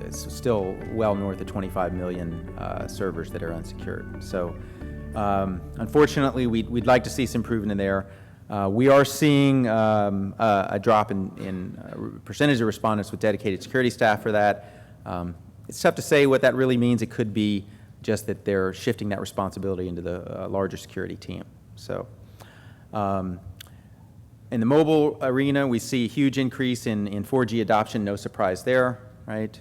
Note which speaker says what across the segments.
Speaker 1: it's still well north of 25 million servers that are unsecured. So unfortunately, we'd like to see some improvement in there. We are seeing a drop in percentage of respondents with dedicated security staff for that. It's tough to say what that really means. It could be just that they're shifting that responsibility into the larger security team. So in the mobile arena, we see a huge increase in 4G adoption, no surprise there, right?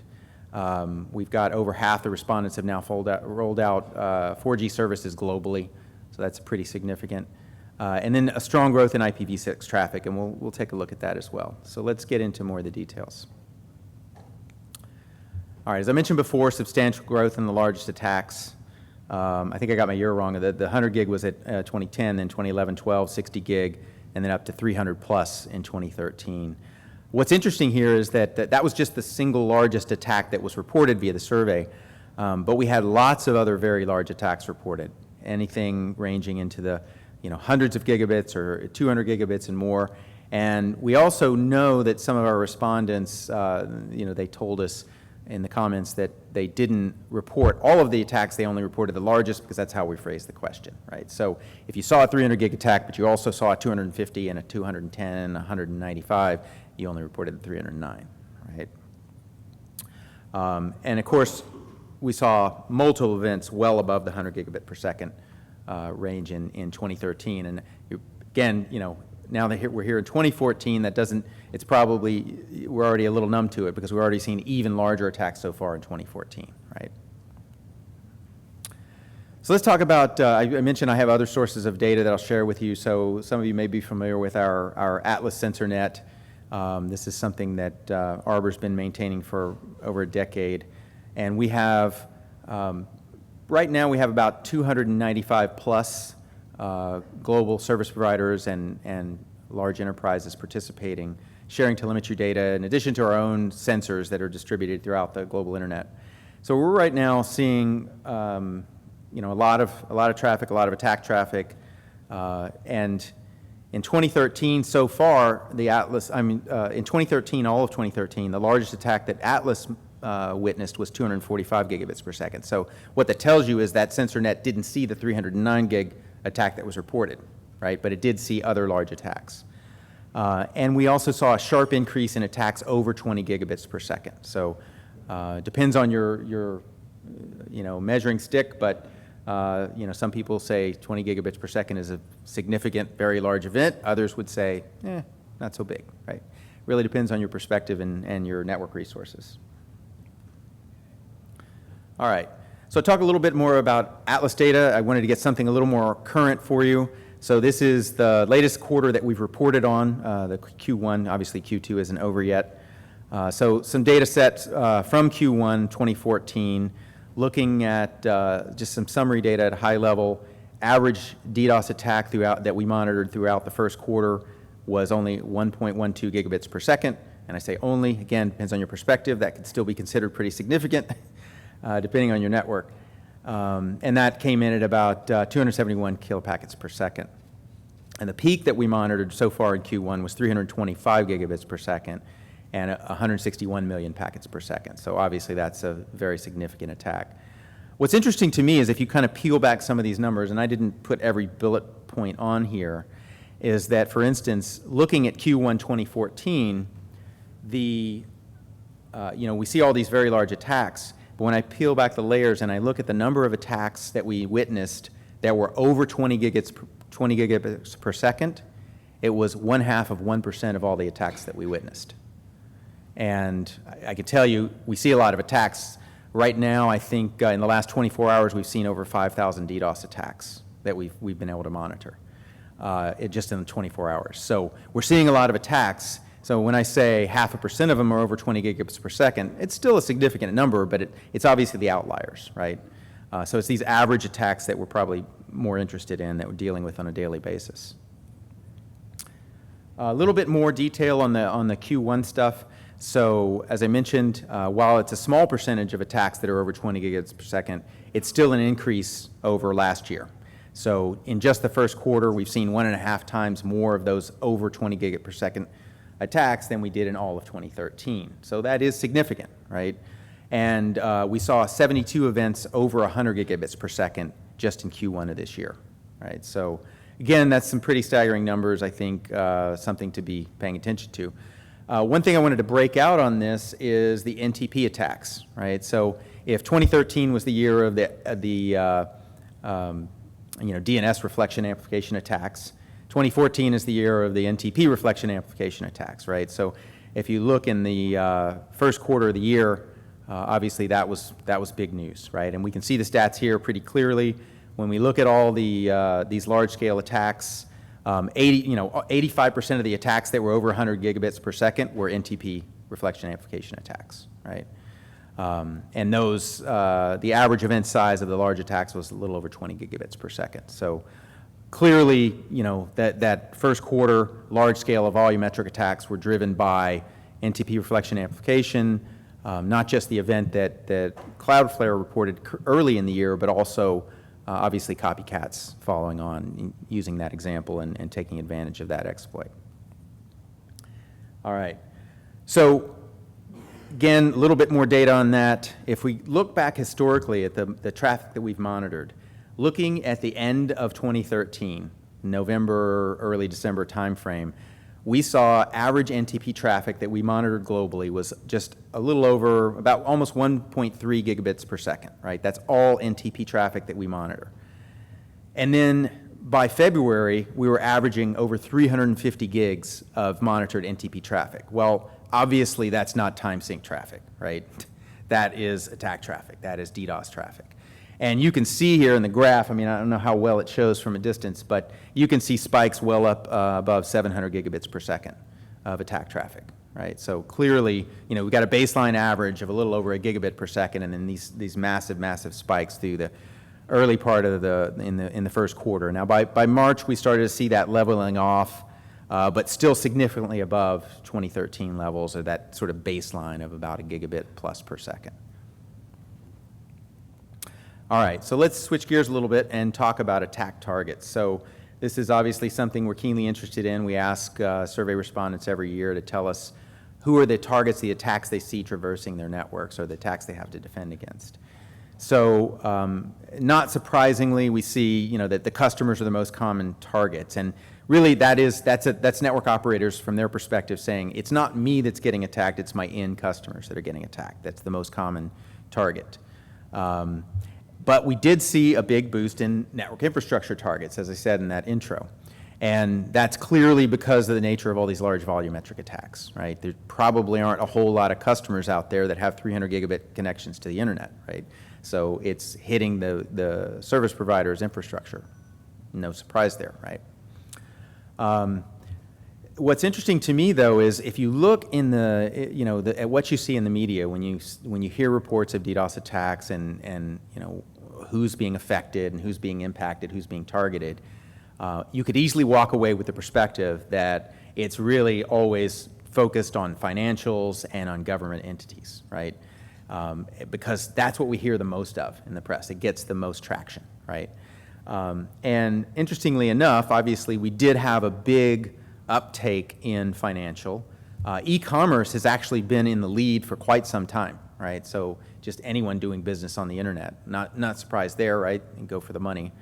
Speaker 1: We've got over half the respondents have now rolled out 4G services globally, so that's pretty significant. And then a strong growth in IPv6 traffic, and we'll take a look at that as well. So let's get into more of the details. All right, as I mentioned before, substantial growth in the largest attacks. I think I got my year wrong. The 100 gig was at 2010, then 2011, 12, 60 gig, and then up to 300 plus in 2013. What's interesting here is that was just the single largest attack that was reported via the survey, but we had lots of other very large attacks reported, anything ranging into the hundreds of gigabits or 200 gigabits and more. And we also know that some of our respondents, they told us in the comments that they didn't report all of the attacks, they only reported the largest because that's how we phrased the question, right? So if you saw a 300 gig attack, but you also saw a 250 and a 210, 195, you only reported the 309, right? And of course, we saw multiple events well above the 100 gigabit per second range in 2013. And again, now that we're here in 2014, that doesn't, it's probably, we're already a little numb to it because we've already seen even larger attacks so far in 2014, right? So let's talk about, I mentioned I have other sources of data that I'll share with you. So some of you may be familiar with our Atlas sensor net. This is something that Arbor's been maintaining for over a decade. And we have, right now we have about 295 plus global service providers and large enterprises participating, sharing telemetry data in addition to our own sensors that are distributed throughout the global internet. So we're right now seeing a lot of traffic, a lot of attack traffic, and in 2013 so far, the Atlas, in 2013, all of 2013, the largest attack that Atlas witnessed was 245 gigabits per second. So what that tells you is that sensor net didn't see the 309 gig attack that was reported, right? But it did see other large attacks. And we also saw a sharp increase in attacks over 20 gigabits per second. So depends on your measuring stick, but some people say 20 gigabits per second is a significant, very large event. Others would say, not so big, right? Really depends on your perspective and your network resources. All right. So talk a little bit more about Atlas data. I wanted to get something a little more current for you. So this is the latest quarter that we've reported on, the Q1. Obviously, Q2 isn't over yet. So some data sets from Q1 2014, looking at just some summary data at a high level. Average DDoS attack that we monitored throughout the first quarter was only 1.12 gigabits per second. And I say only, again, depends on your perspective. That could still be considered pretty significant. Depending on your network. And that came in at about 271 kilopackets per second. And the peak that we monitored so far in Q1 was 325 gigabits per second and 161 million packets per second. So obviously that's a very significant attack. What's interesting to me is if you kind of peel back some of these numbers, and I didn't put every bullet point on here, is that, for instance, looking at Q1 2014, we see all these very large attacks. But when I peel back the layers and I look at the number of attacks that we witnessed that were over 20 gigabits per second, it was 0.5% of all the attacks that we witnessed. And I can tell you, we see a lot of attacks. Right now, I think in the last 24 hours, we've seen over 5,000 DDoS attacks that we've been able to monitor just in the 24 hours. So we're seeing a lot of attacks. So when I say 0.5% of them are over 20 gigabits per second, it's still a significant number, but it's obviously the outliers, right? So it's these average attacks that we're probably more interested in, that we're dealing with on a daily basis. A little bit more detail on the Q1 stuff. So as I mentioned, while it's a small percentage of attacks that are over 20 gigabits per second, it's still an increase over last year. So in just the first quarter, we've seen 1.5 times more of those over 20 gigabit per second attacks than we did in all of 2013. So that is significant, right? And we saw 72 events over 100 gigabits per second just in Q1 of this year, right? So again, that's some pretty staggering numbers, I think, something to be paying attention to. One thing I wanted to break out on this is the NTP attacks, right? So if 2013 was the year of the DNS reflection amplification attacks, 2014 is the year of the NTP reflection amplification attacks, right? So if you look in the first quarter of the year, obviously that was big news, right? And we can see the stats here pretty clearly. When we look at all these large-scale attacks, 85% of the attacks that were over 100 gigabits per second were NTP reflection amplification attacks, right? And those, the average event size of the large attacks was a little over 20 gigabits per second. So clearly, that first quarter large-scale volumetric attacks were driven by NTP reflection amplification, not just the event that Cloudflare reported early in the year, but also obviously copycats following on, using that example and taking advantage of that exploit. All right. So again, a little bit more data on that. If we look back historically at the traffic that we've monitored, looking at the end of 2013, November, early December timeframe, we saw average NTP traffic that we monitored globally was just a little over, about almost 1.3 gigabits per second, right? That's all NTP traffic that we monitor. And then by February, we were averaging over 350 gigs of monitored NTP traffic. Well, obviously that's not time sync traffic, right? That is attack traffic, that is DDoS traffic. And you can see here in the graph, I mean, I don't know how well it shows from a distance, but you can see spikes well up above 700 gigabits per second of attack traffic, right? So clearly, we've got a baseline average of a little over a gigabit per second, and then these massive spikes through the early part of in the first quarter. Now, by March, we started to see that leveling off, but still significantly above 2013 levels, or that sort of baseline of about a gigabit plus per second. All right, so let's switch gears a little bit and talk about attack targets. So this is obviously something we're keenly interested in. We ask survey respondents every year to tell us who are the targets, the attacks they see traversing their networks, or the attacks they have to defend against. So not surprisingly, we see that the customers are the most common targets. And really that's network operators from their perspective saying, it's not me that's getting attacked, it's my end customers that are getting attacked. That's the most common target. But we did see a big boost in network infrastructure targets, as I said in that intro. And that's clearly because of the nature of all these large volumetric attacks, right? There probably aren't a whole lot of customers out there that have 300 gigabit connections to the internet, right? So it's hitting the service provider's infrastructure. No surprise there, right? What's interesting to me, though, is if you look in at what you see in the media when you hear reports of DDoS attacks and who's being affected and who's being impacted, who's being targeted, you could easily walk away with the perspective that it's really always focused on financials and on government entities, right? Because that's what we hear the most of in the press. It gets the most traction, right? And interestingly enough, obviously, we did have a big uptake in financial. E-commerce has actually been in the lead for quite some time, right? So just anyone doing business on the internet, not surprised there, right? And go for the money.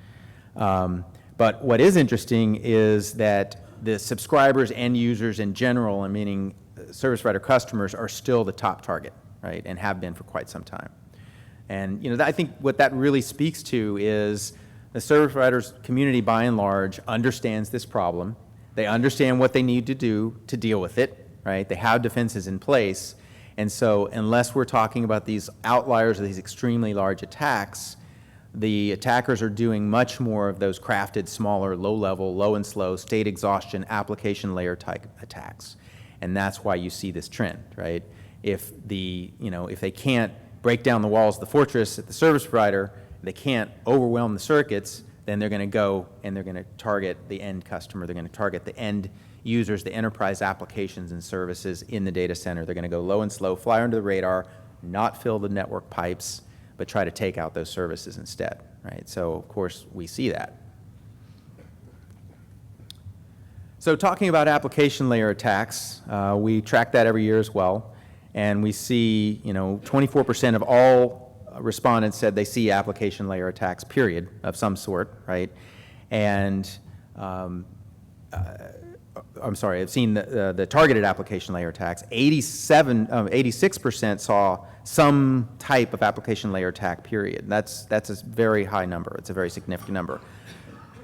Speaker 1: But what is interesting is that the subscribers and users in general, and meaning service provider customers, are still the top target, right? And have been for quite some time. And I think what that really speaks to is the service providers community, by and large, understands this problem. They understand what they need to do to deal with it, right? They have defenses in place. And so unless we're talking about these outliers or these extremely large attacks, the attackers are doing much more of those crafted, smaller, low-level, low and slow, state exhaustion, application layer type attacks. And that's why you see this trend, right? If they can't break down the walls of the fortress at the service provider, they can't overwhelm the circuits, then they're going to go and they're going to target the end customer. They're going to target the end users, the enterprise applications and services in the data center. They're going to go low and slow, fly under the radar, not fill the network pipes, but try to take out those services instead, right? So, of course, we see that. So talking about application layer attacks, we track that every year as well. And we see, 24% of all respondents said they see application layer attacks, period, of some sort, right? And I'm sorry, I've seen the targeted application layer attacks. 86% saw some type of application layer attack, period. That's a very high number. It's a very significant number.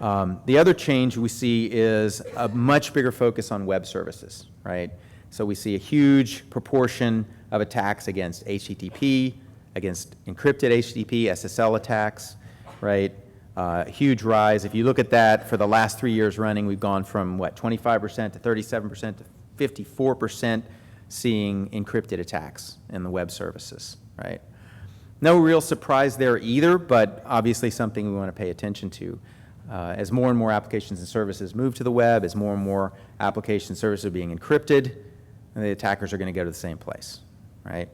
Speaker 1: The other change we see is a much bigger focus on web services, right? So we see a huge proportion of attacks against HTTP, against encrypted HTTP, SSL attacks, right? Huge rise. If you look at that for the last 3 years running, we've gone from, 25% to 37% to 54% seeing encrypted attacks in the web services, right? No real surprise there either, but obviously something we want to pay attention to. As more and more applications and services move to the web, as more and more application and services are being encrypted, the attackers are going to go to the same place, right?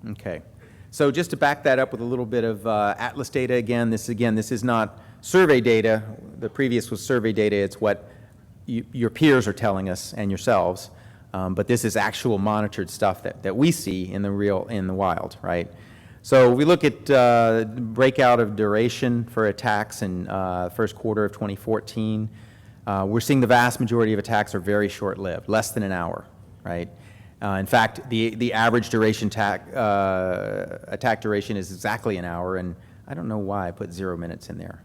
Speaker 1: Okay. So just to back that up with a little bit of Atlas data, again, this is not survey data. The previous was survey data. It's what your peers are telling us and yourselves. But this is actual monitored stuff that we see in the wild, right? So we look at breakout of duration for attacks in first quarter of 2014. We're seeing the vast majority of attacks are very short-lived, less than an hour, right? In fact, the average duration attack duration is exactly an hour, and I don't know why I put 0 minutes in there.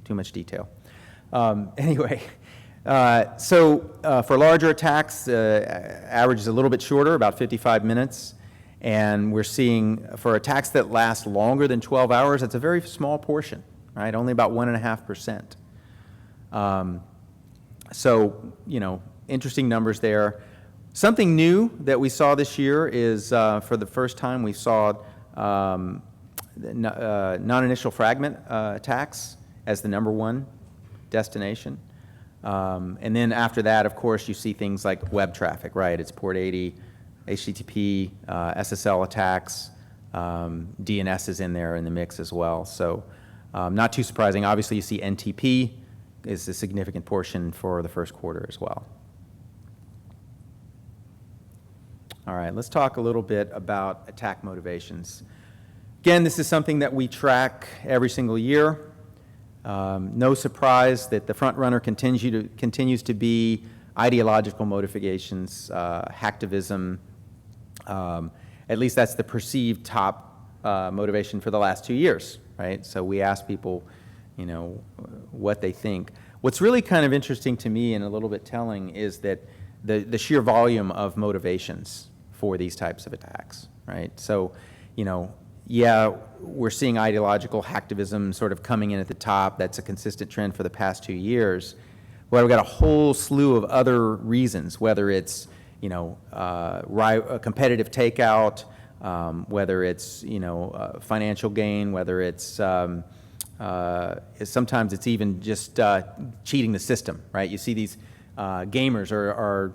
Speaker 1: Too much detail. Anyway, for larger attacks, average is a little bit shorter, about 55 minutes, and we're seeing for attacks that last longer than 12 hours, it's a very small portion, right? Only about 1.5%. So, interesting numbers there. Something new that we saw this year is, for the first time, we saw non-initial fragment attacks as the #1 destination. And then after that, of course, you see things like web traffic, right? It's port 80, HTTP, SSL attacks, DNS is in there in the mix as well. So not too surprising. Obviously, you see NTP is a significant portion for the first quarter as well. All right, let's talk a little bit about attack motivations. Again, this is something that we track every single year. No surprise that the front runner continues to be ideological motivations, hacktivism. At least that's the perceived top motivation for the last 2 years, right? So we ask people, what they think. What's really kind of interesting to me and a little bit telling is that the sheer volume of motivations for these types of attacks, right? So, yeah, we're seeing ideological hacktivism sort of coming in at the top. That's a consistent trend for the past 2 years. Well, we've got a whole slew of other reasons, whether it's, a competitive takeout, whether it's, financial gain, whether it's, sometimes it's even just cheating the system, right? You see these gamers are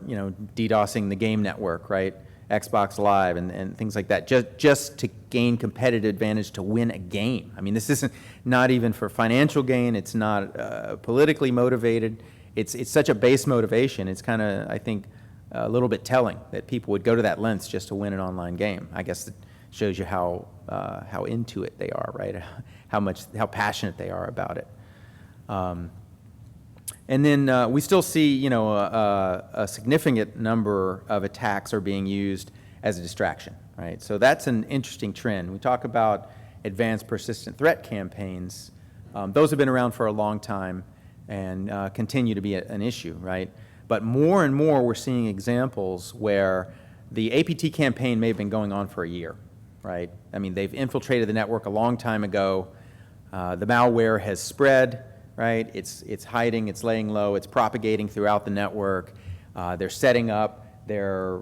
Speaker 1: DDoSing the game network, right? Xbox Live and things like that, just to gain competitive advantage to win a game. I mean, this isn't not even for financial gain. It's not politically motivated. It's such a base motivation. It's kind of, I think, a little bit telling that people would go to that lengths just to win an online game. I guess it shows you how into it they are, right? How passionate they are about it. And then we still see, a significant number of attacks are being used as a distraction, right? So that's an interesting trend. We talk about advanced persistent threat campaigns. Those have been around for a long time and continue to be an issue, right? But more and more we're seeing examples where the APT campaign may have been going on for a year, right? I mean, they've infiltrated the network a long time ago. The malware has spread. Right? It's hiding, it's laying low, it's propagating throughout the network. They're setting up, they're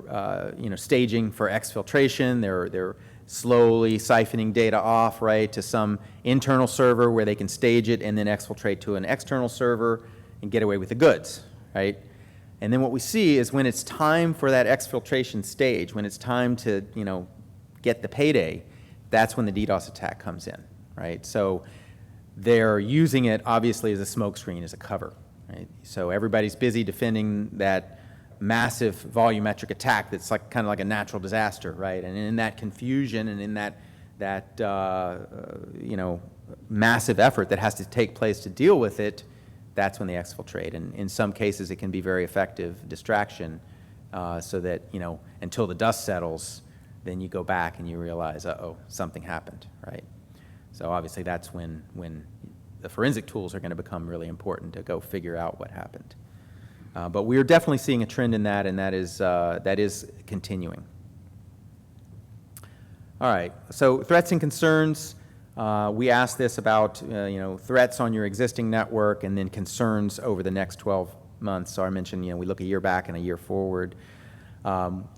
Speaker 1: staging for exfiltration. They're slowly siphoning data off, right, to some internal server where they can stage it and then exfiltrate to an external server and get away with the goods, right? And then what we see is when it's time for that exfiltration stage, when it's time to get the payday, that's when the DDoS attack comes in, right? So they're using it, obviously, as a smokescreen, as a cover, right? So everybody's busy defending that massive volumetric attack that's like kind of like a natural disaster, right? And in that confusion and in that you know, massive effort that has to take place to deal with it, that's when they exfiltrate. And in some cases, it can be very effective distraction, so that, you know, until the dust settles, then you go back and you realize, uh-oh, something happened, right? So obviously that's when the forensic tools are going to become really important to go figure out what happened. But we're definitely seeing a trend in that, and that is continuing. All right, so threats and concerns. We asked this about you know, threats on your existing network and then concerns over the next 12 months. So I mentioned, you know, we look a year back and a year forward.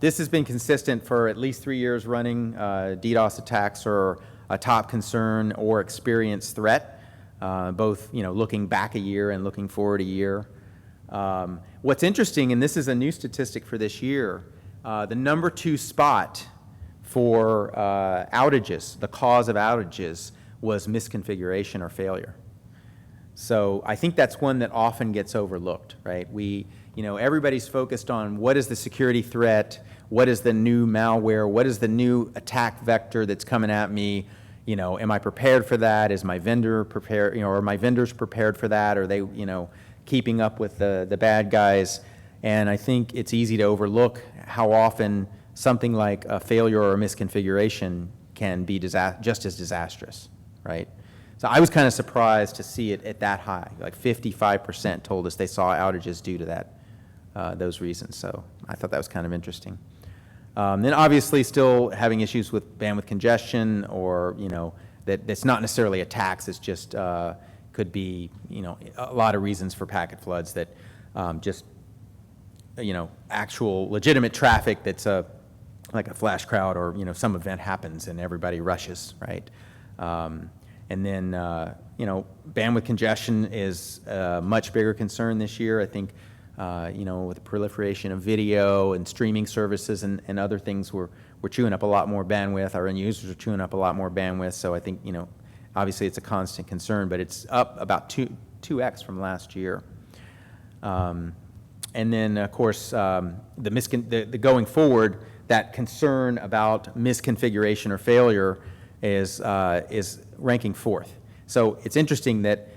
Speaker 1: This has been consistent for at least 3 years running. DDoS attacks are a top concern or experienced threat, both, you know, looking back a year and looking forward a year. What's interesting, and this is a new statistic for this year, the #2 spot for outages, the cause of outages, was misconfiguration or failure. So I think that's one that often gets overlooked, right? You know, everybody's focused on what is the security threat, what is the new malware, what is the new attack vector that's coming at me, you know, am I prepared for that? Is my vendor prepared, you know, are my vendors prepared for that? Are they, you know, keeping up with the bad guys? And I think it's easy to overlook how often something like a failure or a misconfiguration can be just as disastrous, right? So I was kind of surprised to see it at that high. Like 55% told us they saw outages due to that, those reasons. So I thought that was kind of interesting. Then obviously still having issues with bandwidth congestion, or, you know, that's not necessarily attacks, it's just could be, you know, a lot of reasons for packet floods that just, you know, actual legitimate traffic that's like a flash crowd, or, you know, some event happens and everybody rushes, right? And then, you know, bandwidth congestion is a much bigger concern this year. I think, you know, with the proliferation of video and streaming services and other things, we're chewing up a lot more bandwidth. Our end users are chewing up a lot more bandwidth. So I think, you know, obviously it's a constant concern, but it's up about 2x from last year. And then, of course, the going forward, that concern about misconfiguration or failure is ranking 4th. So it's interesting that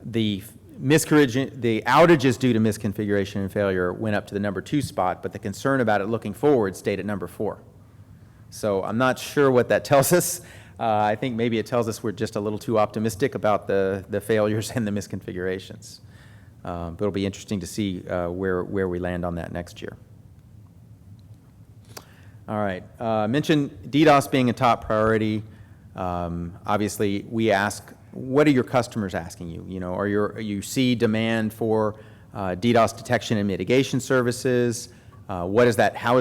Speaker 1: the outages due to misconfiguration and failure went up to the #2 spot, but the concern about it looking forward stayed at #4. So I'm not sure what that tells us. I think maybe it tells us we're just a little too optimistic about the failures and the misconfigurations. But it'll be interesting to see where we land on that next year. All right, mentioned DDoS being a top priority. Obviously, we ask, what are your customers asking you? You know, you see demand for DDoS detection and mitigation services? How is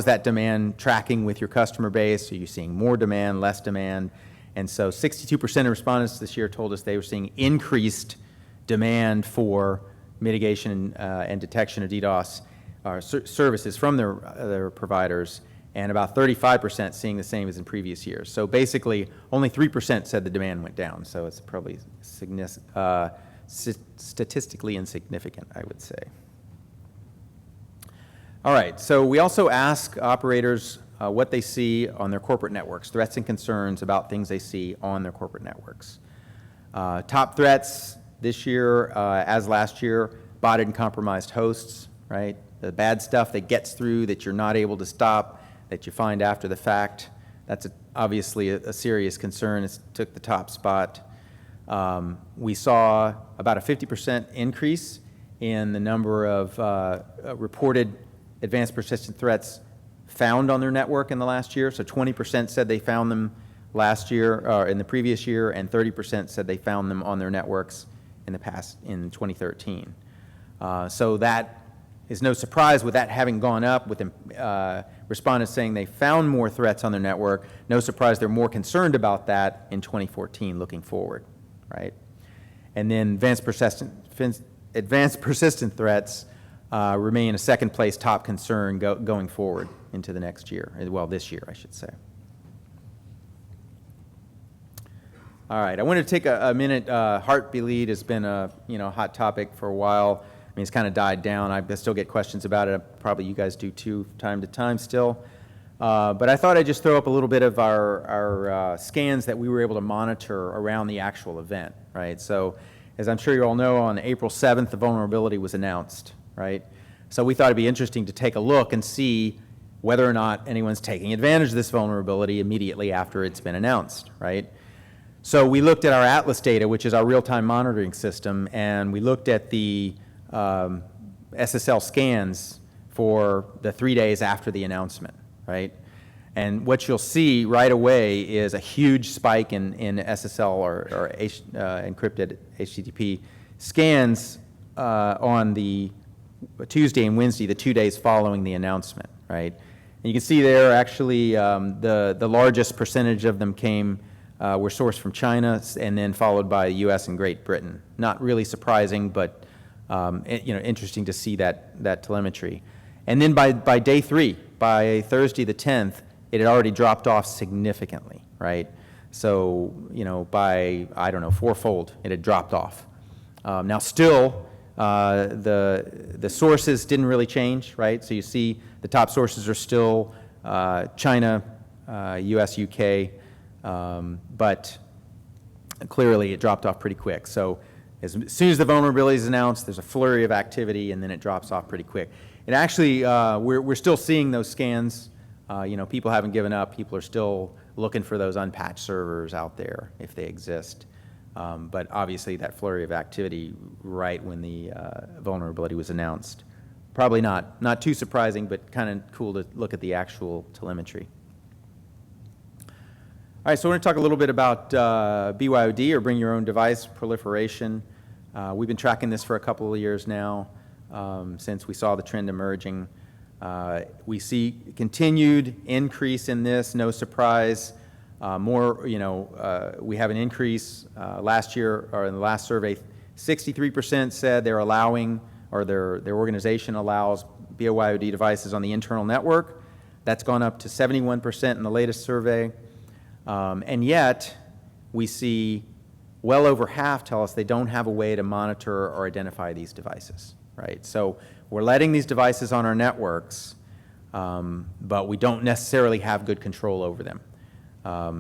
Speaker 1: that demand tracking with your customer base? Are you seeing more demand, less demand? And so 62% of respondents this year told us they were seeing increased demand for mitigation and detection of DDoS services from their providers, and about 35% seeing the same as in previous years. So basically, only 3% said the demand went down, so it's probably statistically insignificant, I would say. All right, so we also ask operators what they see on their corporate networks, threats and concerns about things they see on their corporate networks. Top threats this year, as last year, botted and compromised hosts, right? The bad stuff that gets through that you're not able to stop, that you find after the fact. That's obviously a serious concern. It took the top spot. We saw about a 50% increase in the number of reported advanced persistent threats found on their network in the last year. So 20% said they found them last year, or in the previous year, and 30% said they found them on their networks in 2013. So that is no surprise with that having gone up, with respondents saying they found more threats on their network. No surprise they're more concerned about that in 2014 looking forward, right? And then advanced persistent threats remain a second place top concern going forward into the next year, well, this year, I should say. All right, I wanted to take a minute. Heartbleed has been a hot topic for a while. mean, it's kind of died down. I still get questions about it. Probably you guys do too, time to time still. But I thought I'd just throw up a little bit of our scans that we were able to monitor around the actual event, right? So as I'm sure you all know, on April 7th, the vulnerability was announced, right? So we thought it'd be interesting to take a look and see whether or not anyone's taking advantage of this vulnerability immediately after it's been announced, right? So we looked at our Atlas data, which is our real-time monitoring system, and we looked at the SSL scans for the 3 days after the announcement, right? And what you'll see right away is a huge spike in SSL or encrypted HTTP scans on the Tuesday and Wednesday, the 2 days following the announcement, right? And you can see there actually the largest percentage of them were sourced from China and then followed by the US and Great Britain. Not really surprising, but interesting to see that telemetry. And then by day 3, by Thursday the 10th, it had already dropped off significantly, right? So, by, I don't know, 4-fold, it had dropped off. Now still, the sources didn't really change, right? So you see the top sources are still China, US, UK, but clearly it dropped off pretty quick. So as soon as the vulnerability is announced, there's a flurry of activity, and then it drops off pretty quick. And actually, we're still seeing those scans. People haven't given up. People are still looking for those unpatched servers out there if they exist. But obviously, that flurry of activity right when the vulnerability was announced. Probably not too surprising, but kind of cool to look at the actual telemetry. All right, so we're going to talk a little bit about BYOD, or Bring Your Own Device Proliferation. We've been tracking this for a couple of years now, since we saw the trend emerging. We see continued increase in this, no surprise. We have an increase last year, or in the last survey, 63% said they're allowing, or their organization allows BYOD devices on the internal network. That's gone up to 71% in the latest survey. And yet, we see well over half tell us they don't have a way to monitor or identify these devices, right? So we're letting these devices on our networks, but we don't necessarily have good control over them.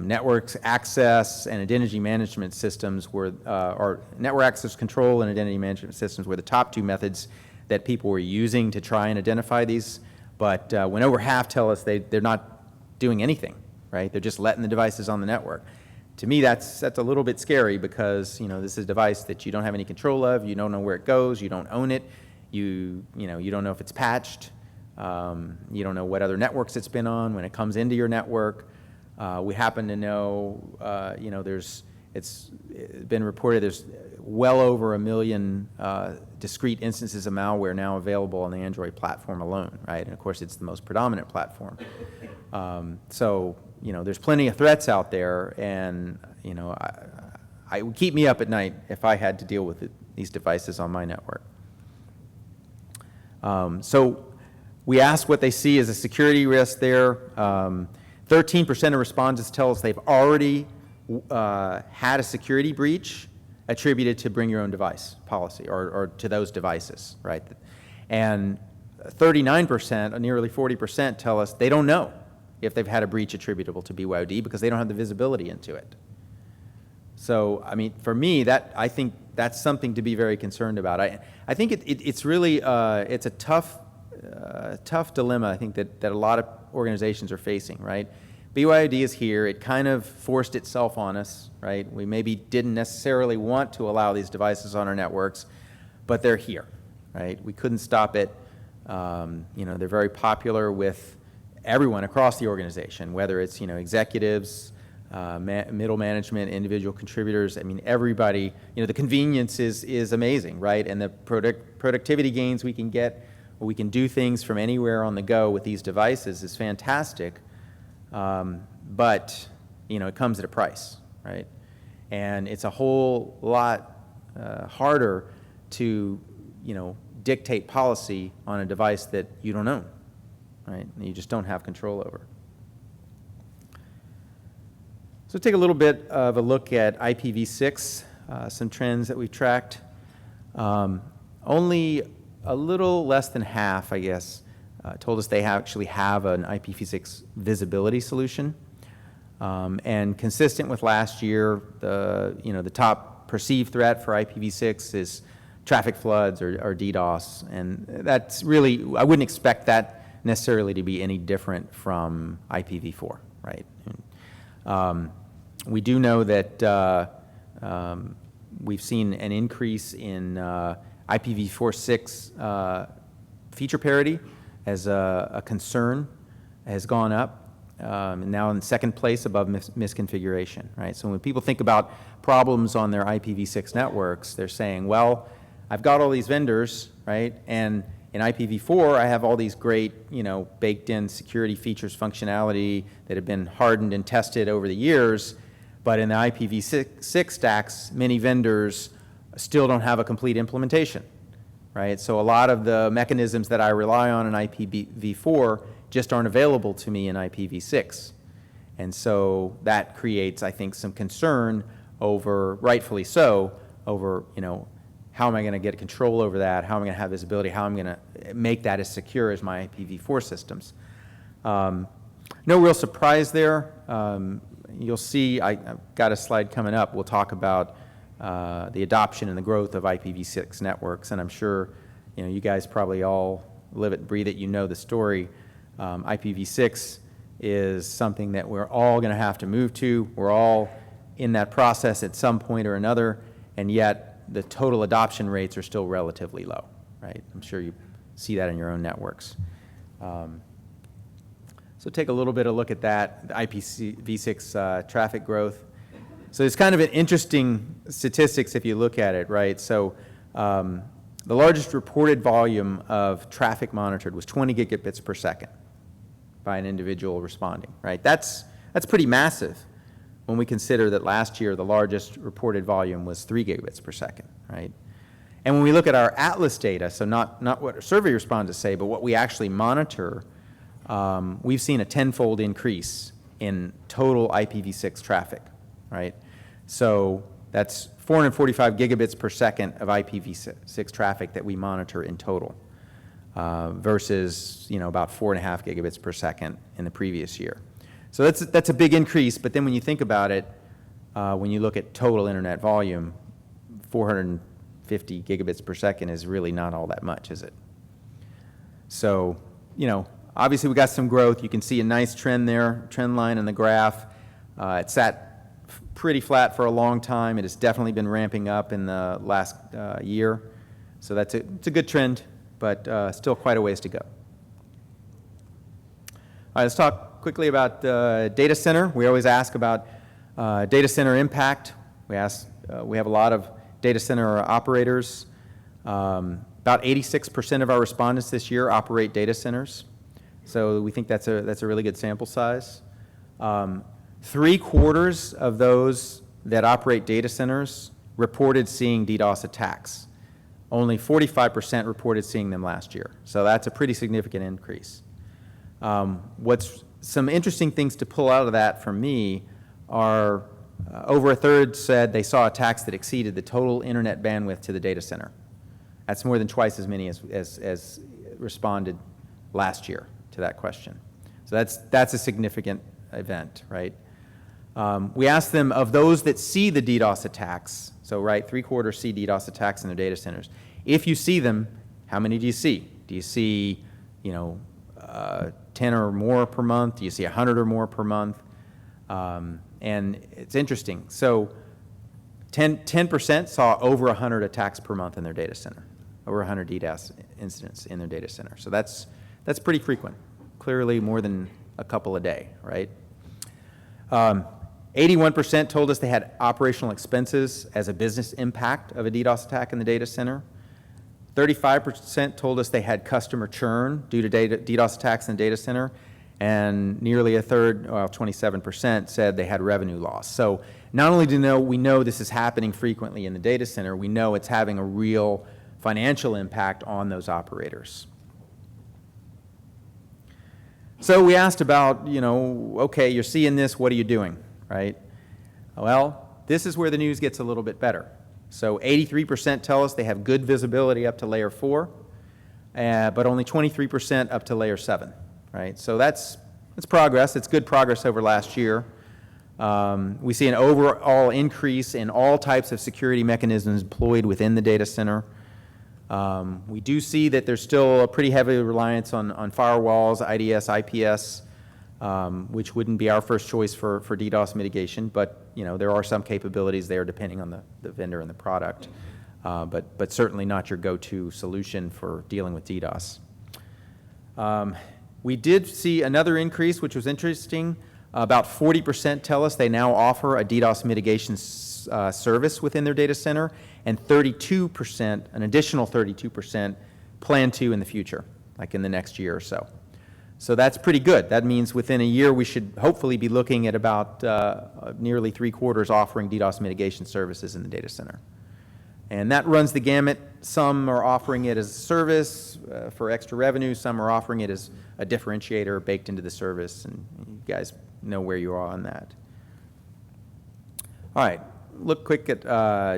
Speaker 1: Network access and identity management systems or network access control and identity management systems were the top 2 methods that people were using to try and identify these. But when over half tell us they're not doing anything, right? They're just letting the devices on the network. To me, that's a little bit scary, because this is a device that you don't have any control of. You don't know where it goes. You don't own it. You don't know if it's patched. You don't know what other networks it's been on when it comes into your network. We happen to know, it's been reported there's well over 1 million discrete instances of malware now available on the Android platform alone, right? And of course, it's the most predominant platform. So, there's plenty of threats out there, and, it would keep me up at night if I had to deal with these devices on my network. So we asked what they see as a security risk there. 13% of respondents tell us they've already had a security breach attributed to Bring Your Own Device policy, or to those devices, right? And 39%, nearly 40%, tell us they don't know if they've had a breach attributable to BYOD because they don't have the visibility into it. So, I mean, for me, I think that's something to be very concerned about. I think it's really it's a tough dilemma, I think, that a lot of organizations are facing, right? BYOD is here. It kind of forced itself on us, right? We maybe didn't necessarily want to allow these devices on our networks, but they're here, right? We couldn't stop it. They're very popular with everyone across the organization, whether it's executives, middle management, individual contributors. I mean, everybody. The convenience is amazing, right? And the productivity gains we can get, we can do things from anywhere on the go with these devices is fantastic. But it comes at a price, right? And it's a whole lot harder to dictate policy on a device that you don't own, right? And you just don't have control over. So take a little bit of a look at IPv6, some trends that we've tracked. Only a little less than half, I guess, told us they actually have an IPv6 visibility solution. And consistent with last year, the top perceived threat for IPv6 is traffic floods or DDoS, and that's really, I wouldn't expect that necessarily to be any different from IPv4, right? We do know that we've seen an increase in IPv4/6 feature parity as a concern has gone up, and now in second place above misconfiguration, right? So when people think about problems on their IPv6 networks, they're saying, well, I've got all these vendors, right? And in IPv4, I have all these great, baked in security features, functionality that have been hardened and tested over the years. But in the IPv6 stacks, many vendors still don't have a complete implementation, right? So a lot of the mechanisms that I rely on in IPv4 just aren't available to me in IPv6. And so that creates, I think, some concern over, rightfully so, over, how am I going to get control over that? How am I going to have visibility? How am I going to make that as secure as my IPv4 systems? No real surprise there. You'll see, I've got a slide coming up. We'll talk about the adoption and the growth of IPv6 networks, and I'm sure you guys probably all live it and breathe it. You know the story. IPv6 is something that we're all going to have to move to. We're all in that process at some point or another, and yet the total adoption rates are still relatively low, right? I'm sure you see that in your own networks. So take a little bit of a look at that, the IPv6 traffic growth. So it's kind of an interesting statistics if you look at it, right? So the largest reported volume of traffic monitored was 20 gigabits per second by an individual responding, right? That's pretty massive when we consider that last year the largest reported volume was 3 gigabits per second, right? And when we look at our Atlas data, so not what our survey respondents say, but what we actually monitor, we've seen a tenfold increase in total IPv6 traffic, right? So that's 445 gigabits per second of IPv6 traffic that we monitor in total, versus about 4.5 gigabits per second in the previous year. So that's a big increase, but then when you think about it, when you look at total internet volume, 450 gigabits per second is really not all that much, is it? So, obviously we got some growth. You can see a nice trend there, trend line in the graph. It sat pretty flat for a long time. It has definitely been ramping up in the last year. So it's a good trend, but still quite a ways to go. All right, let's talk quickly about data center. We always ask about data center impact. We have a lot of data center operators. About 86% of our respondents this year operate data centers. So we think that's a really good sample size. 3/4 of those that operate data centers reported seeing DDoS attacks. Only 45% reported seeing them last year. So that's a pretty significant increase. What's some interesting things to pull out of that for me are over a third said they saw attacks that exceeded the total internet bandwidth to the data center. That's more than twice as many as responded last year to that question. So that's a significant event, right? We asked them, of those that see the DDoS attacks, so right, 3/4 see DDoS attacks in their data centers. If you see them, how many do you see? Do you see, 10 or more per month? Do you see 100 or more per month? And it's interesting. So 10% saw over 100 attacks per month in their data center, over 100 DDoS incidents in their data center. So that's pretty frequent, clearly more than a couple a day, right? 81% told us they had operational expenses as a business impact of a DDoS attack in the data center. 35% told us they had customer churn due to DDoS attacks in the data center, and nearly a third, 27%, said they had revenue loss. So not only do we know this is happening frequently in the data center, we know it's having a real financial impact on those operators. So we asked about, okay, you're seeing this, what are you doing, right? Well, this is where the news gets a little bit better. So 83% tell us they have good visibility up to layer 4. but only 23% up to layer 7, right? So that's progress. It's good progress over last year. We see an overall increase in all types of security mechanisms deployed within the data center. We do see that there's still a pretty heavy reliance on firewalls, IDS, IPS, which wouldn't be our first choice for DDoS mitigation, but there are some capabilities there depending on the vendor and the product, but certainly not your go-to solution for dealing with DDoS. We did see another increase, which was interesting. About 40% tell us they now offer a DDoS mitigation service within their data center, and 32%, an additional 32%, plan to in the future, like in the next year or so. So that's pretty good. That means within a year we should hopefully be looking at about nearly 3/4 offering DDoS mitigation services in the data center. And that runs the gamut. Some are offering it as a service for extra revenue. Some are offering it as a differentiator baked into the service, and you guys know where you are on that. All right, look quick at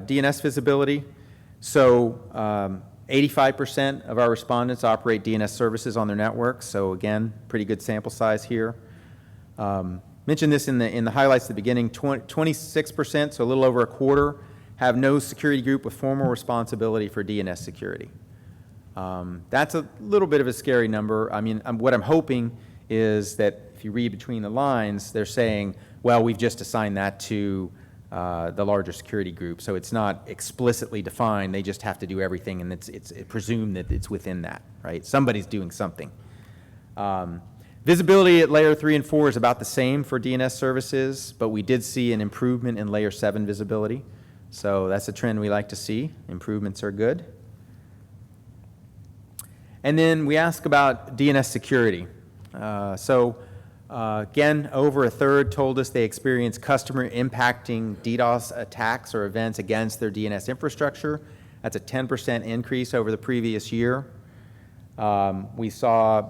Speaker 1: DNS visibility. So 85% of our respondents operate DNS services on their networks. So again, pretty good sample size here. Mentioned this in the highlights at the beginning. 26%, so a little over a quarter, have no security group with formal responsibility for DNS security. That's a little bit of a scary number. I mean, what I'm hoping is that if you read between the lines, they're saying, well, we've just assigned that to the larger security group, so it's not explicitly defined. They just have to do everything, and it's presumed that it's within that, right? Somebody's doing something. Visibility at layer 3 and 4 is about the same for DNS services, but we did see an improvement in layer 7 visibility. So that's a trend we like to see. Improvements are good. And then we ask about DNS security. Again, over a third told us they experienced customer impacting DDoS attacks or events against their DNS infrastructure. That's a 10% increase over the previous year. We saw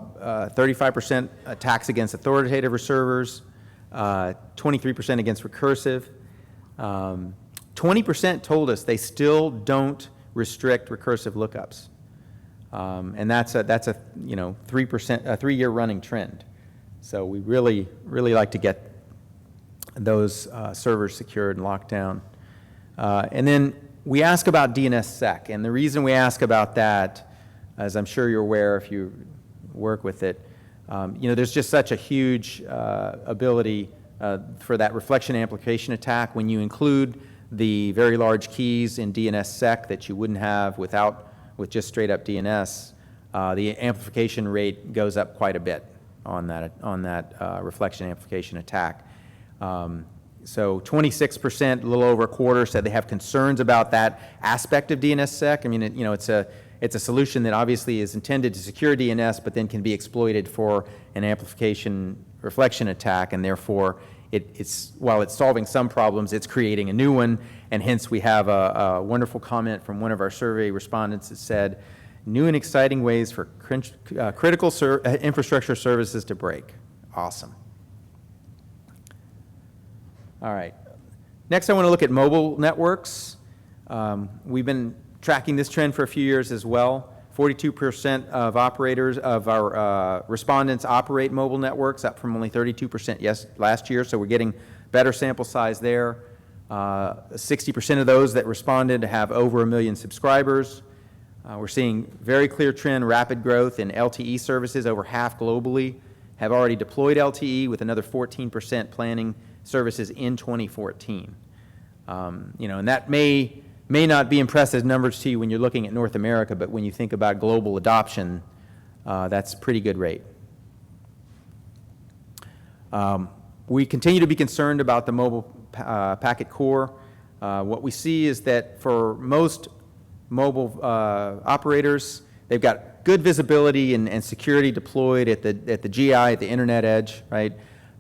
Speaker 1: 35% attacks against authoritative servers, 23% against recursive. 20% told us they still don't restrict recursive lookups, and that's a 3-year running trend. So we really like to get those servers secured and locked down. And then we ask about DNSSEC, and the reason we ask about that, as I'm sure you're aware if you work with it, there's just such a huge ability for that reflection amplification attack when you include the very large keys in DNSSEC that you wouldn't have with just straight up DNS. The amplification rate goes up quite a bit on that reflection amplification attack. So 26%, a little over a quarter, said they have concerns about that aspect of DNSSEC. I mean, it's a solution that obviously is intended to secure DNS, but then can be exploited for an amplification reflection attack, and therefore while it's solving some problems, it's creating a new one, and hence we have a wonderful comment from one of our survey respondents that said, new and exciting ways for critical infrastructure services to break. Awesome. All right. Next, I want to look at mobile networks. We've been tracking this trend for a few years as well. 42% of operators of our respondents operate mobile networks, up from only 32% last year, so we're getting better sample size there. 60% of those that responded have over 1 million subscribers. We're seeing very clear trend, rapid growth in LTE services. Over half globally have already deployed LTE, with another 14% planning services in 2014. And that may not be impressive numbers to you when you're looking at North America, but when you think about global adoption, that's a pretty good rate. We continue to be concerned about the mobile packet core. What we see is that for most mobile operators, they've got good visibility and security deployed at the GI, at the internet edge, right?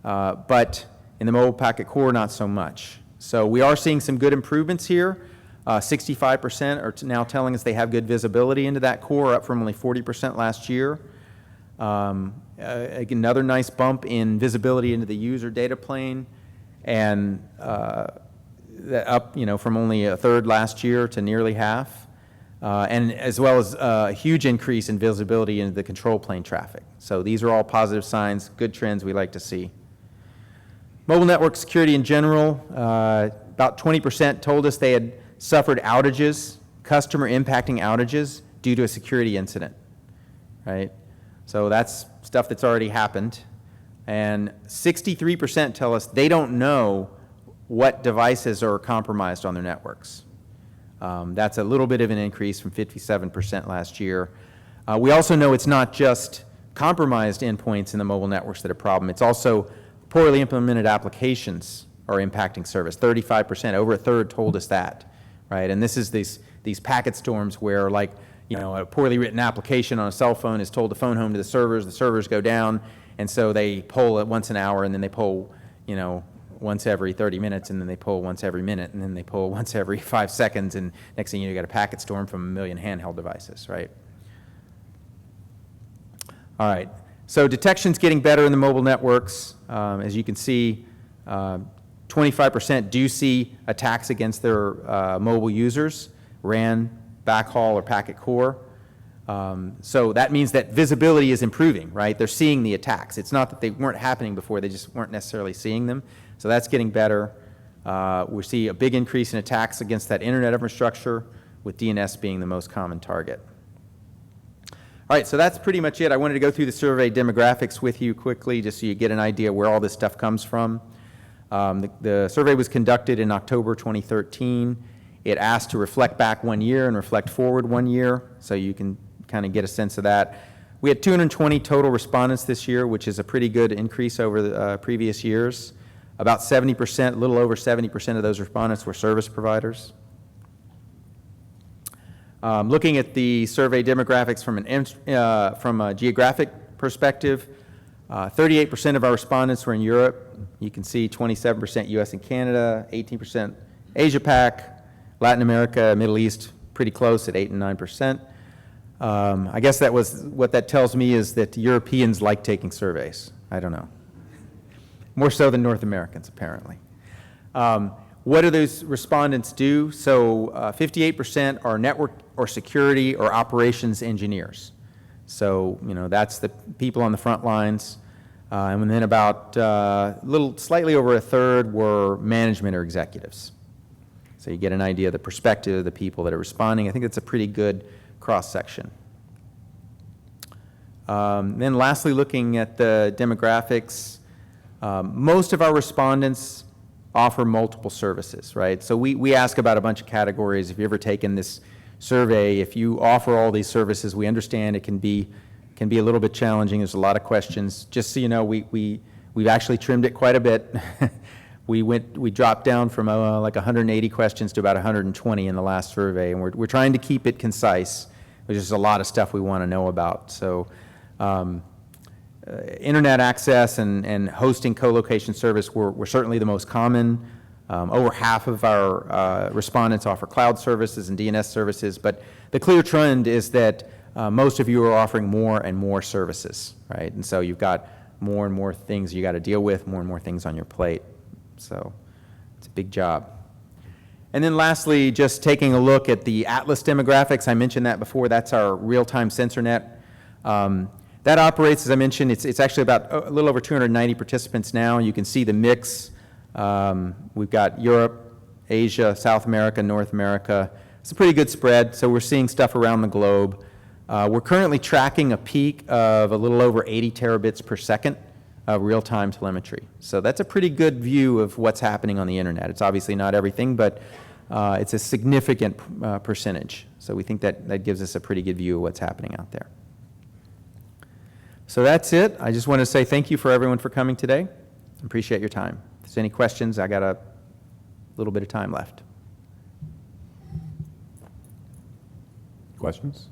Speaker 1: But in the mobile packet core, not so much. So we are seeing some good improvements here. 65% are now telling us they have good visibility into that core, up from only 40% last year. Another nice bump in visibility into the user data plane, and up from only a third last year to nearly half. and as well as a huge increase in visibility into the control plane traffic. So these are all positive signs, good trends we like to see. Mobile network security in general, about 20% told us they had suffered outages, customer impacting outages due to a security incident, right? So that's stuff that's already happened. And 63% tell us they don't know what devices are compromised on their networks. That's a little bit of an increase from 57% last year. We also know it's not just compromised endpoints in the mobile networks that are a problem. It's also poorly implemented applications are impacting service. 35%, over a third told us that, right? And this is these packet storms where, like, a poorly written application on a cell phone is told to phone home to the servers go down, and so they poll it once an hour, and then they poll, once every 30 minutes, and then they poll once every minute, and then they poll once every 5 seconds, and next thing you got a packet storm from 1 million handheld devices, right? All right, so detection's getting better in the mobile networks. As you can see, 25% do see attacks against their mobile users, RAN, backhaul, or packet core. So that means that visibility is improving, right? They're seeing the attacks. It's not that they weren't happening before, they just weren't necessarily seeing them. So that's getting better. We see a big increase in attacks against that internet infrastructure, with DNS being the most common target. All right, so that's pretty much it. I wanted to go through the survey demographics with you quickly, just so you get an idea where all this stuff comes from. The survey was conducted in October 2013. It asked to reflect back 1 year and reflect forward 1 year, so you can kind of get a sense of that. We had 220 total respondents this year, which is a pretty good increase over the previous years. About 70%, a little over 70% of those respondents were service providers. Looking at the survey demographics from a geographic perspective, 38% of our respondents were in Europe. You can see 27% US and Canada, 18% Asia Pac, Latin America, Middle East, pretty close at 8 and 9%. I guess what that tells me is that Europeans like taking surveys. I don't know. More so than North Americans, apparently. What do those respondents do? So 58% are network or security or operations engineers. So, that's the people on the front lines. And then about slightly over a third were management or executives. So you get an idea of the perspective of the people that are responding. I think it's a pretty good cross-section. Then lastly, looking at the demographics, most of our respondents offer multiple services, right? So we ask about a bunch of categories. If you've ever taken this survey, if you offer all these services, we understand it can be a little bit challenging. There's a lot of questions. Just so you know, we've actually trimmed it quite a bit. We dropped down from like 180 questions to about 120 in the last survey, and we're trying to keep it concise. There's just a lot of stuff we want to know about. So internet access and hosting co-location service were certainly the most common. Over half of our respondents offer cloud services and DNS services, but the clear trend is that most of you are offering more and more services, right? And so you've got more and more things you got to deal with, more and more things on your plate. So it's a big job. And then lastly, just taking a look at the Atlas demographics. I mentioned that before. That's our real-time sensor net. That operates, as I mentioned, it's actually about a little over 290 participants now. You can see the mix. We've got Europe, Asia, South America, North America. It's a pretty good spread, so we're seeing stuff around the globe. We're currently tracking a peak of a little over 80 terabits per second of real-time telemetry. So that's a pretty good view of what's happening on the internet. It's obviously not everything, but it's a significant percentage. So we think that gives us a pretty good view of what's happening out there. So that's it. I just want to say thank you for everyone for coming today. Appreciate your time. If there's any questions, I got a little bit of time left.
Speaker 2: Questions?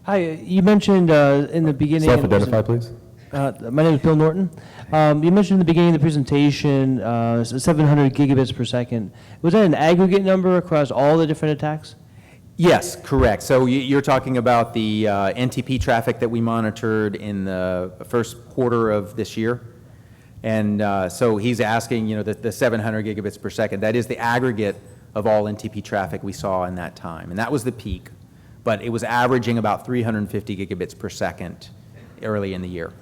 Speaker 3: Hi, you mentioned in the beginning...
Speaker 2: Self-identify, please.
Speaker 3: My name is Bill Norton. You mentioned in the beginning of the presentation 700 gigabits per second. Was that an aggregate number across all the different attacks?
Speaker 1: Yes, correct. So you're talking about the NTP traffic that we monitored in the first quarter of this year. And so he's asking, the 700 gigabits per second. That is the aggregate of all NTP traffic we saw in that time. And that was the peak, but it was averaging about 350 gigabits per second early in the year.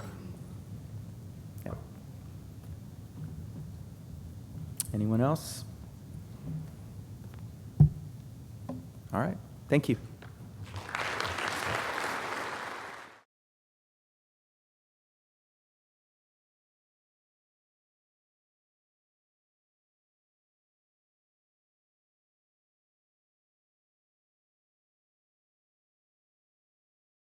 Speaker 1: Yep. Anyone else? All right, thank you.